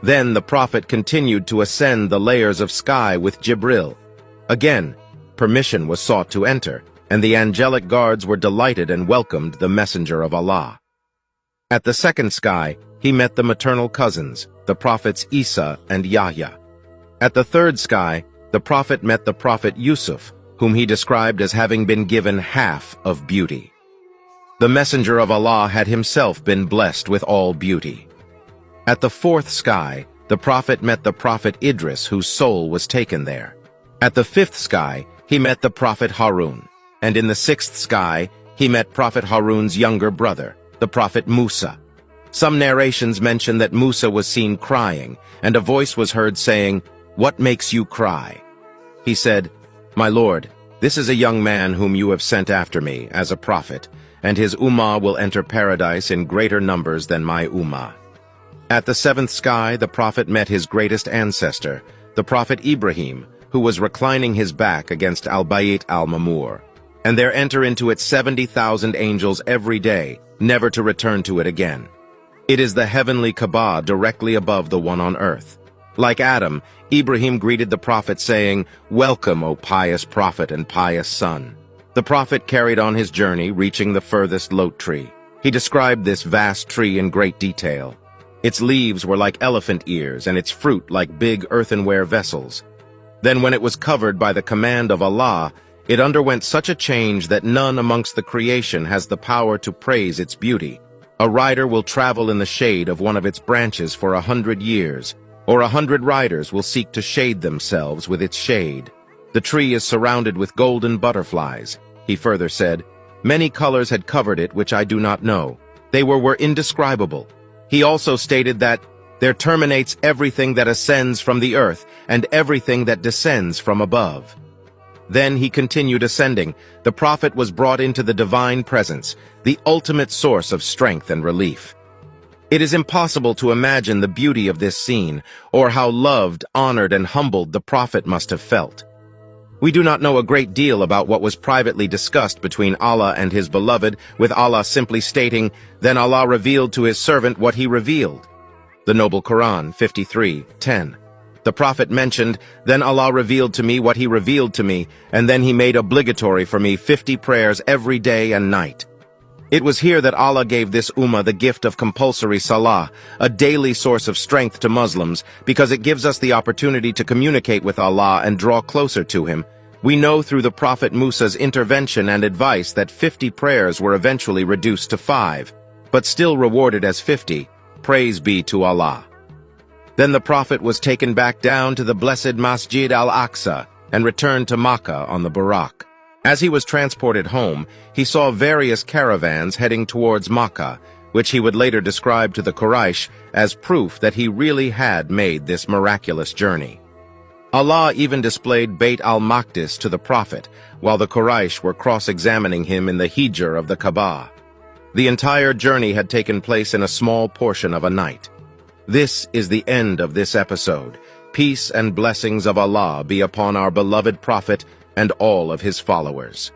Then the prophet continued to ascend the layers of sky with Jibril. Again, permission was sought to enter, and the angelic guards were delighted and welcomed the messenger of Allah. At the second sky, he met the maternal cousins, the prophets Isa and Yahya. At the third sky, the prophet met the prophet Yusuf, whom he described as having been given half of beauty. The messenger of Allah had himself been blessed with all beauty. At the fourth sky, the prophet met the prophet Idris, whose soul was taken there. At the fifth sky, he met the prophet Harun, and in the sixth sky, he met Prophet Harun's younger brother, the prophet Musa. Some narrations mention that Musa was seen crying, and a voice was heard saying, "What makes you cry?" He said, "My Lord, this is a young man whom you have sent after me as a prophet, and his ummah will enter paradise in greater numbers than my ummah." At the seventh sky, the prophet met his greatest ancestor, the prophet Ibrahim, who was reclining his back against Al-Bayt al-Mamur. And there enter into it 70,000 angels every day, never to return to it again. It is the heavenly Kaaba directly above the one on earth. Like Adam, Ibrahim greeted the prophet saying, "Welcome, O pious prophet and pious son." The prophet carried on his journey, reaching the furthest lot tree. He described this vast tree in great detail. Its leaves were like elephant ears, and its fruit like big earthenware vessels. Then when it was covered by the command of Allah, it underwent such a change that none amongst the creation has the power to praise its beauty. A rider will travel in the shade of one of its branches for 100 years, or 100 riders will seek to shade themselves with its shade. The tree is surrounded with golden butterflies. He further said, "Many colors had covered it which I do not know. They were indescribable." He also stated that there terminates everything that ascends from the earth and everything that descends from above. Then he continued ascending. The prophet was brought into the divine presence, the ultimate source of strength and relief. It is impossible to imagine the beauty of this scene, or how loved, honored, and humbled the prophet must have felt. We do not know a great deal about what was privately discussed between Allah and his beloved, with Allah simply stating, "Then Allah revealed to his servant what he revealed." The Noble Quran 53:10. The prophet mentioned, "Then Allah revealed to me what he revealed to me, and then he made obligatory for me 50 prayers every day and night." It was here that Allah gave this ummah the gift of compulsory salah, a daily source of strength to Muslims, because it gives us the opportunity to communicate with Allah and draw closer to him. We know through the Prophet Musa's intervention and advice that 50 prayers were eventually reduced to 5, but still rewarded as 50. Praise be to Allah. Then the Prophet was taken back down to the blessed Masjid al-Aqsa and returned to Makkah on the Buraq. As he was transported home, he saw various caravans heading towards Makkah, which he would later describe to the Quraysh as proof that he really had made this miraculous journey. Allah even displayed Bayt al-Maqdis to the Prophet, while the Quraysh were cross-examining him in the Hijr of the Kaaba. The entire journey had taken place in a small portion of a night. This is the end of this episode. Peace and blessings of Allah be upon our beloved Prophet and all of his followers.